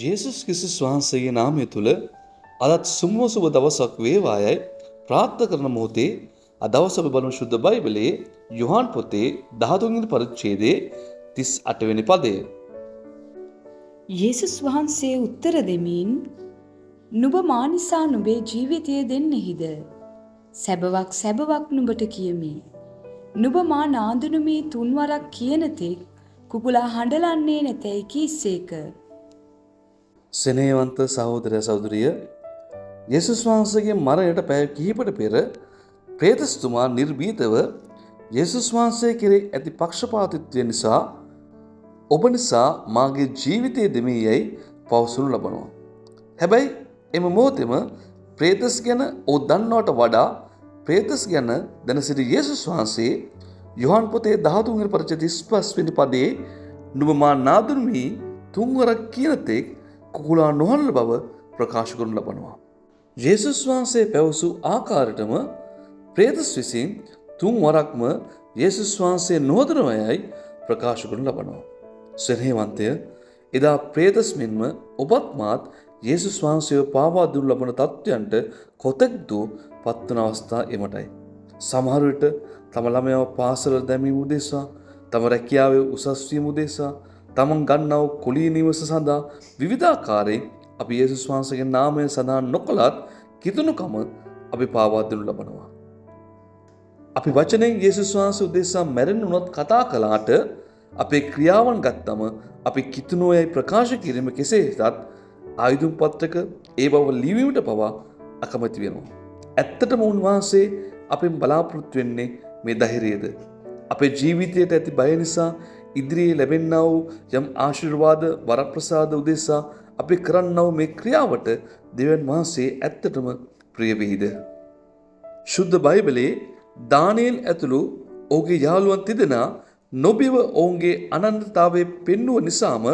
යේසුස් ක්‍රිස්තුස් වහන්සේගේ නාමය තුල අදත් සුබ දවසක් වේවායයි ප්‍රාර්ථනා කරන මොහොතේ අද දවස අපි බලමු ශුද්ධ බයිබලයේ යොහාන් පොතේ 13 වෙනි පරිච්ඡේදයේ 38 වෙනි පදය. යේසුස් වහන්සේ උත්තර දෙමින් නුඹ මා නිසා නුඹේ ජීවිතය දෙන්නෙහිද? සැබවක් නුඹට කියමි. නුඹ මා නාඳුනුමේ තුන්වරක් කියන තෙක් කුකුලා හඬලන්නේ නැතැයි කීසේක. සෙනෙහවන්ත සහෝදර සහෝදරිය, යේසුස් වහන්සේගේ මරණයට පැය කිහිපකට පෙර ප්‍රේතස්තුමා නිර්භීතව යේසුස් වහන්සේ කෙරෙහි ඇති පක්ෂපාතීත්වය නිසා ඔබ නිසා මාගේ ජීවිතය දෙමි යයි පවසනු ලබනවා. හැබැයි එම මොහොතේම ප්‍රේතස් ගැන ඔව් දන්නවට වඩා ප්‍රේතස් ගැන දැන සිටි යේසුස් වහන්සේ යොහාන් පොතේ 13 වෙනි පරිච්ඡේදයේ 35 වෙනි පදයේ නුඹ මා නාදුරුමි තුන්වරක් කියන තෙක් කුකුලා නොහඬන බව ප්‍රකාශ කරනු ලබනවා. යේසුස් වහන්සේ පැවසූ ආකාරයටම ප්‍රේතස් විසින් තුන්වරක්ම යේසුස් වහන්සේ නොහඳුනවයයි ප්‍රකාශ කරනු ලබනවා. සෙනෙහවන්තය, එදා ප්‍රේතස් මෙන්ම ඔබත් මාත් යේසුස් වහන්සේව පාවා දුන් ලබන තත්ත්වයන්ට කොතෙක් දෝ පත්වන අවස්ථා එමටයි. සමහර විට තම ළමයාව පාසල දැමීම උදෙසා, තම රැකියාවේ උසස් වීම උදෙසා, තමන් ගන්නා කුලී නිවස සඳහා විවිධාකාරයෙන් අපි යේසුස් වහන්සේගේ නාමය සඳහන් නොකළත් කිතුනුකම අපි පාවා දෙනු ලබනවා. අපි වචනයෙන් යේසුස් වහන්සේ උදෙසා මැරෙන්න උනොත් කතා කළාට අපේ ක්‍රියාවන් ගත්තම අපි කිතුනෝයයි ප්‍රකාශ කිරීම කෙසේ වෙතත් ආයුධ පත්‍රක ඒ බව ලිවීමට පවා අකමැති වෙනවා. ඇත්තටම උන්වහන්සේ අපෙන් බලාපොරොත්තු වෙන්නේ මේ ධෛර්යයද? අපේ ජීවිතයට ඇති බය නිසා ඉදිරියේ ලැබෙන්නා වූ යම් ආශිර්වාද වරප්‍රසාද උදෙසා අපි කරන්නා වූ මේ ක්‍රියාවට දෙවියන් වහන්සේ ඇත්තටම ප්‍රිය වෙයිද? ශුද්ධ බයිබලයේ දානියෙල් ඇතුළු ඔහුගේ යාළුවන් තිදෙනා නොබිව ඔවුන්ගේ අනන්‍යතාවයේ පෙන්වුව නිසාම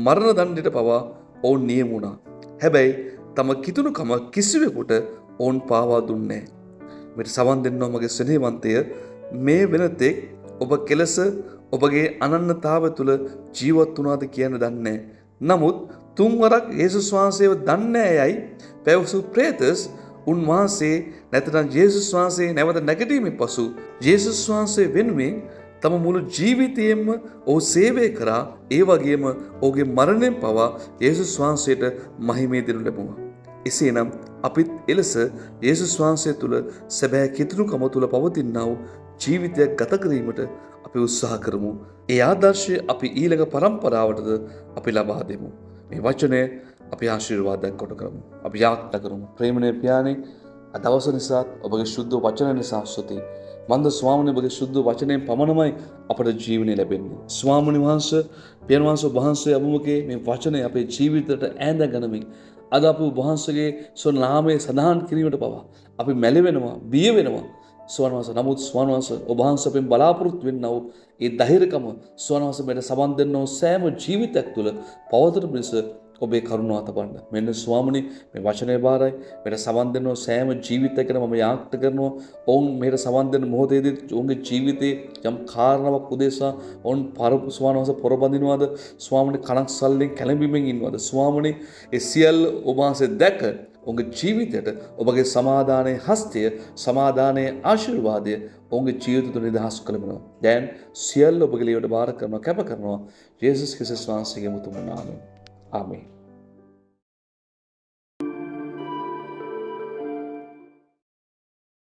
මරණ දණ්ඩයට පවා ඔවුන් නියම වුණා. හැබැයි තම කිතුනුකම කිසිවෙකුට ඔවුන් පාවා දුන්නේ නැහැ. මෙට සවන් දෙන්නවා මගේ ස්නේහවන්තය, මේ වෙනතෙක් ඔබ කෙලස ඔබගේ අනන්‍යතාවය තුළ ජීවත් වුණාද කියන දන්නේ. නමුත් තුන්වරක් යේසුස් වහන්සේව දන්නේ යයි පැවසු ප්‍රේතස් උන්වහන්සේ නැත්නම් යේසුස් වහන්සේ නැවත නැගීමෙන් පසු යේසුස් වහන්සේ වෙනුවෙන් තම මුළු ජීවිතයෙන්ම ඔහු සේවය කරා. ඒ වගේම ඔහුගේ මරණයෙන් පවා යේසුස් වහන්සේට මහිමේ දෙනු ලැබුණා. එසේනම් අපිත් එලෙස යේසුස් වහන්සේ තුළ සැබෑ කිතුනුකම තුළ පවතිනා වූ ජීවිතයක් ගත කිරීමට අපි උත්සාහ කරමු. ඒ ආදර්ශය අපි ඊළඟ පරම්පරාවටද අපි ලබා දෙමු. මේ වචනය අපි ආශිර්වාදයක් කොට කරමු. අපි යාඥා කරමු. ප්‍රේමණීය පියාණන්, අද දවස නිසා ඔබගේ ශුද්ධ වචන නිසා ස්තුතියි. මන්ද ස්වාමීන් ඔබගේ ශුද්ධ වචනයෙන් පමණමයි අපට ජීවනය ලැබෙන්නේ. ස්වාමීන් වහන්සේ, පියාණන් වහන්සේ වහන්සේ අමුමගේ මේ වචනය අපේ ජීවිතයට ඈඳ ගනිමින් අද අපි වහන්සේගේ නාමයේ සදාන් කිරීමට පවා අපි මැලෙවෙනවා, බිය වෙනවා. ස්වාමීන් වහන්සේ, නමුත් ස්වාමීන් වහන්සේ ඔබ වහන්සේ අපෙන් බලාපොරොත්තු වෙන්නා වූ ඒ ධෛර්යකම ස්වාමීන් වහන්සේ මෙට සමන් දෙන්නෝ සෑම ජීවිතයක් තුළ පවතන පිණිස ඔබේ කරුණාව තබන්න. මෙන්න ස්වාමීනි, මේ වචනේ බාරයි. මෙට සමන් දෙන්නෝ සෑම ජීවිතයකම මම යාඥා කරනවා. ඔවුන් මෙට සමන් දෙන මොහොතේදී ඔවුන්ගේ ජීවිතේ යම් කාරණාවක් උදෙසා ඔවුන් ස්වාමීන් වහන්සේ පොරබඳිනවාද, ස්වාමීනි කණක් සල්ලෙන් කැළඹීමෙන් ඉන්නවාද, ස්වාමීනි ඒ සියල්ල ඔබ වහන්සේ දැක ඔවුන්ගේ ජීවිතයට ඔබගේ සමාදානයේ හස්තය, සමාදානයේ ආශිර්වාදය ඔවුන්ගේ ජීවිත තුළ නිදහස් කළමනවා. දැන් සියල්ල ඔබගේ ලියට බාර කරනවා, කැප කරනවා. යේසුස් ක්‍රිස්තුස් වහන්සේගේ මුතුම නාමයෙන්. ආමේන්.